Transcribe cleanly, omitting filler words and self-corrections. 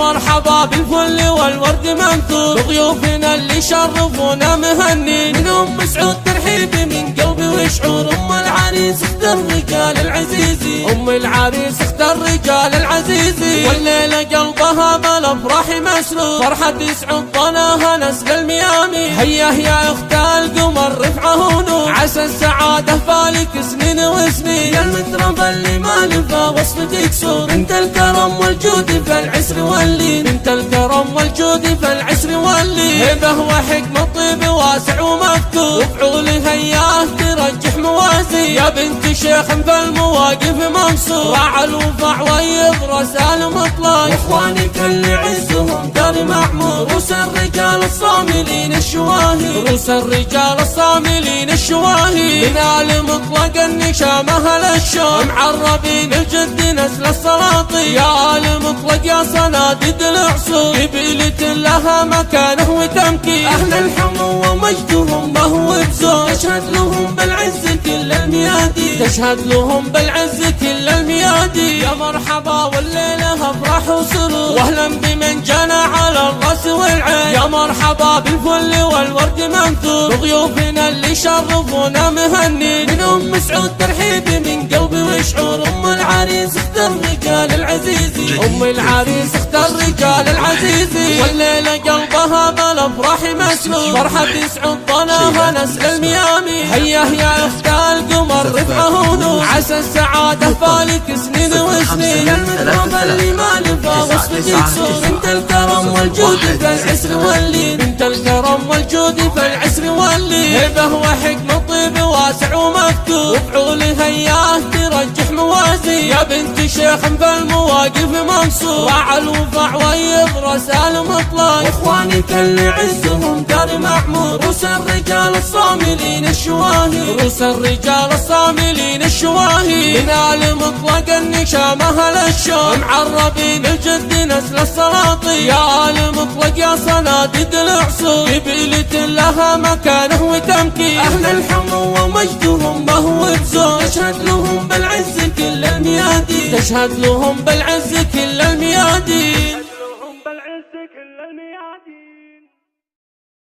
مرحبا بالفل والورد منثور، ضيوفنا اللي شرفونا مهنين، من ام سعود ترحيبي من قلبي وشعور. ام العريس اختار رجال العزيزي، ام العريس اختار رجال العزيزي، والليلة قلبها بالافراح مسرور، فرحة يسعد ضناها نسل الميامي. هيا يا اخت القمر رفعه ونور، عسى السعادة فالك سنين وسنين، يا المتربى اللي ما لفى وصفك يكسور. انت الكرم والجود فالعسر واللين، بنت الكرم والجود فالعسر واللين، هبه وحكمة طيب واسع ومكتوب، وفعول هياه ترجح موازين، يا بنت شيخ فالمواقف منصور، راعى الوفاع ويضرس المطلق، واخوانك اللي عزهم دار معمور. روس الرجال الصاملين الشواهي، روس الرجال الصاملين الشواهي، من آل مطلق النشام اهل الشوق، معربين الجد نسل السلاطين، يا آل مطلق يا صناديد العصور، قبيلة لها مكانه وتمكين، اهل الحمو ومجدهم بهو بزور، تشهد لهم بالعز كل الميادين، تشهد لهم بالعز كل الميادين. يا مرحبا والليلة افراح وسرور، واهلا بمن جنى على الراس والعين، يا مرحبا بالفل والورد منثور، ضيوفنا اللي شرفونا مهنين، من ام سعود ترحيبي من قلبي وشعور. ام العريس اختار رجال العزيزي، ام العريس اختار رجال العزيزي، والليلة قلبها بالافراح مسرور، فرحة يسعد ضناها نسل الميامي. هيا يا اخت القمر رفعه ونور، عسى السعادة فالك سنين وسنين، يا المتربى اللي ما لفى وصفك يكسور. انت الكرم والجود فالعسر واللين، انت الكرم والجود فالعسر واللين، هبه وحكمة طيب واسع ومكتوب، وفعول هياه ترجح موازين، يا بنت شيخ فالمواقف منصور، راعى الوفاع ويضرس المطلق، واخوانك اللي عزهم دار معمور. روس الرجال الصاملين الشواهي، روس الرجال الصاملين الشواهي، من آل مطلق النشام اهل الشوق، معربين الجد نسل السلاطين، يا آل مطلق يا صناديد العصور، قبيلة لها مكانه وتمكين، اهل الحمو ومجدهم بهو بزور، تشهد لهم بالعز كل الميادين، تشهد لهم بالعز كل الميادين.